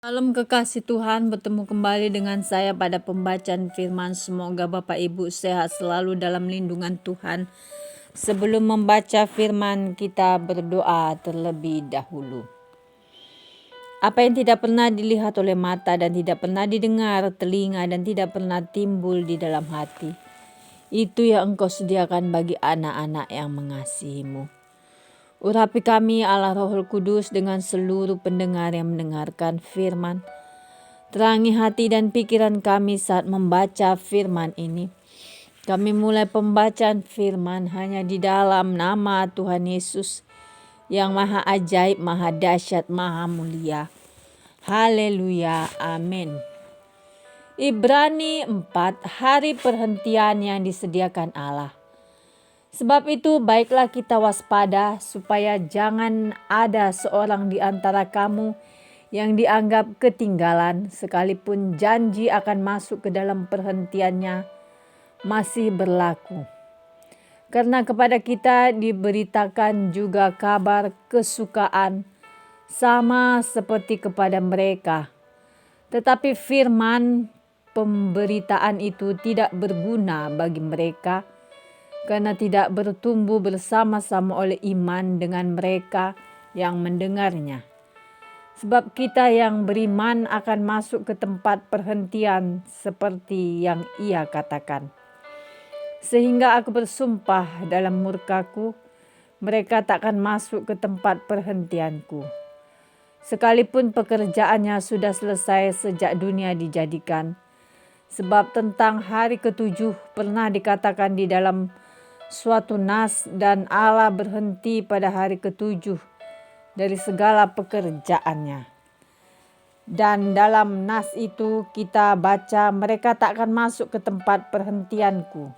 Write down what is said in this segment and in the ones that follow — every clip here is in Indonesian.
Salam kekasih Tuhan, bertemu kembali dengan saya pada pembacaan firman. Semoga Bapak Ibu sehat selalu dalam lindungan Tuhan. Sebelum membaca firman, kita berdoa terlebih dahulu. Apa yang tidak pernah dilihat oleh mata dan tidak pernah didengar telinga dan tidak pernah timbul di dalam hati, itu yang Engkau sediakan bagi anak-anak yang mengasihi-Mu. Urapi kami Allah Roh Kudus dengan seluruh pendengar yang mendengarkan firman. Terangi hati dan pikiran kami saat membaca firman ini. Kami mulai pembacaan firman hanya di dalam nama Tuhan Yesus yang maha ajaib, maha dahsyat, maha mulia. Haleluya, amin. Ibrani 4, hari perhentian yang disediakan Allah. Sebab itu baiklah kita waspada supaya jangan ada seorang di antara kamu yang dianggap ketinggalan sekalipun janji akan masuk ke dalam perhentiannya masih berlaku. Karena kepada kita diberitakan juga kabar kesukaan sama seperti kepada mereka. Tetapi firman pemberitaan itu tidak berguna bagi mereka karena tidak bertumbuh bersama-sama oleh iman dengan mereka yang mendengarnya. Sebab kita yang beriman akan masuk ke tempat perhentian seperti yang ia katakan. Sehingga aku bersumpah dalam murkaku, mereka takkan masuk ke tempat perhentianku. Sekalipun pekerjaannya sudah selesai sejak dunia dijadikan. Sebab tentang hari ketujuh pernah dikatakan di dalam suatu nas, dan Allah berhenti pada hari ketujuh dari segala pekerjaannya. Dan dalam nas itu kita baca, mereka tak akan masuk ke tempat perhentianku.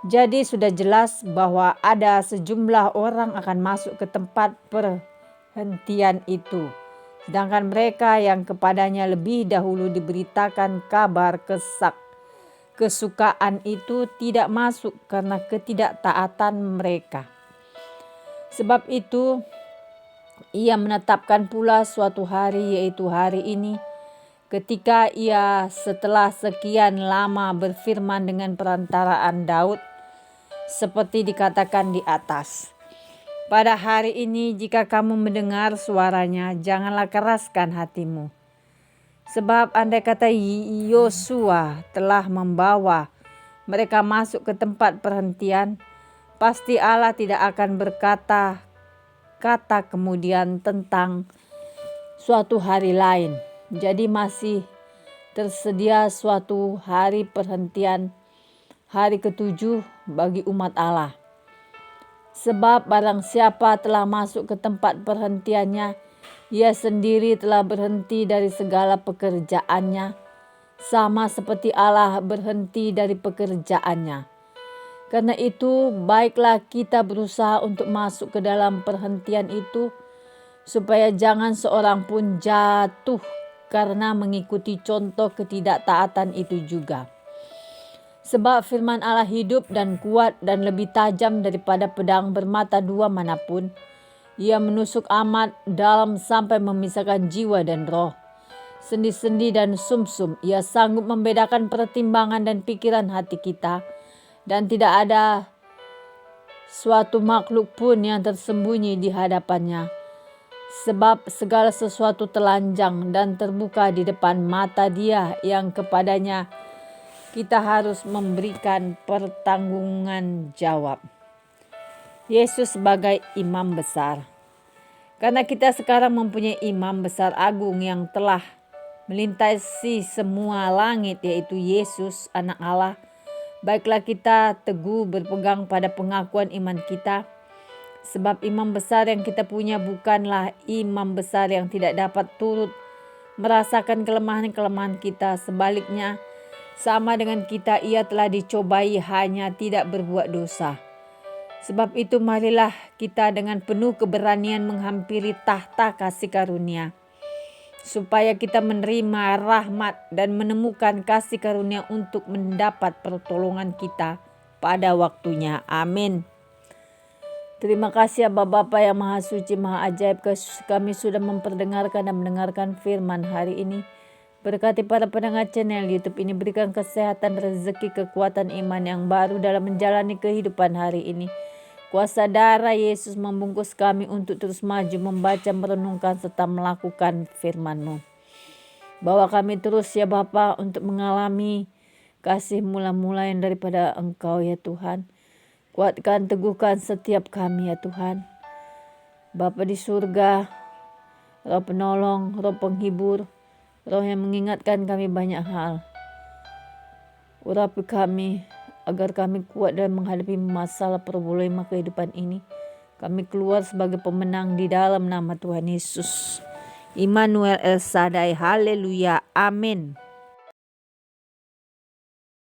Jadi sudah jelas bahwa ada sejumlah orang akan masuk ke tempat perhentian itu. Sedangkan mereka yang kepadanya lebih dahulu diberitakan kabar kesukaan itu tidak masuk karena ketidaktaatan mereka. Sebab itu ia menetapkan pula suatu hari, yaitu hari ini, ketika ia setelah sekian lama berfirman dengan perantaraan Daud, seperti dikatakan di atas. Pada hari ini jika kamu mendengar suaranya, janganlah keraskan hatimu. Sebab andai kata Yosua telah membawa mereka masuk ke tempat perhentian, pasti Allah tidak akan berkata-kata kemudian tentang suatu hari lain. Jadi masih tersedia suatu hari perhentian, hari ketujuh bagi umat Allah. Sebab barang siapa telah masuk ke tempat perhentiannya, ia sendiri telah berhenti dari segala pekerjaannya, sama seperti Allah berhenti dari pekerjaannya. Karena itu, baiklah kita berusaha untuk masuk ke dalam perhentian itu, supaya jangan seorang pun jatuh karena mengikuti contoh ketidaktaatan itu juga. Sebab firman Allah hidup dan kuat dan lebih tajam daripada pedang bermata dua manapun. Ia menusuk amat dalam sampai memisahkan jiwa dan roh, sendi-sendi dan sumsum. Ia sanggup membedakan pertimbangan dan pikiran hati kita, dan tidak ada suatu makhluk pun yang tersembunyi di hadapannya. Sebab segala sesuatu telanjang dan terbuka di depan mata Dia yang kepadanya kita harus memberikan pertanggungan jawab. Yesus sebagai imam besar. Karena kita sekarang mempunyai imam besar agung yang telah melintasi semua langit, yaitu Yesus anak Allah, baiklah kita teguh berpegang pada pengakuan iman kita. Sebab imam besar yang kita punya bukanlah imam besar yang tidak dapat turut merasakan kelemahan-kelemahan kita. Sebaliknya, sama dengan kita, ia telah dicobai hanya tidak berbuat dosa. Sebab itu marilah kita dengan penuh keberanian menghampiri tahta kasih karunia, supaya kita menerima rahmat dan menemukan kasih karunia untuk mendapat pertolongan kita pada waktunya. Amin. Terima kasih ya Bapa yang Maha Suci, Maha Ajaib, kami sudah memperdengarkan dan mendengarkan firman hari ini. Berkati para pendengar channel YouTube ini, berikan kesehatan, rezeki, kekuatan iman yang baru dalam menjalani kehidupan hari ini. Kuasa darah Yesus membungkus kami untuk terus maju, membaca, merenungkan, serta melakukan firman-Mu. Bawa kami terus ya Bapa untuk mengalami kasih mula-mula yang daripada Engkau ya Tuhan. Kuatkan, teguhkan setiap kami ya Tuhan. Bapa di surga, Roh penolong, Roh penghibur, Roh yang mengingatkan kami banyak hal. Urapi kami agar kami kuat dalam menghadapi masalah problema kehidupan ini. Kami keluar sebagai pemenang di dalam nama Tuhan Yesus. Immanuel El Shaddai, haleluya, amin.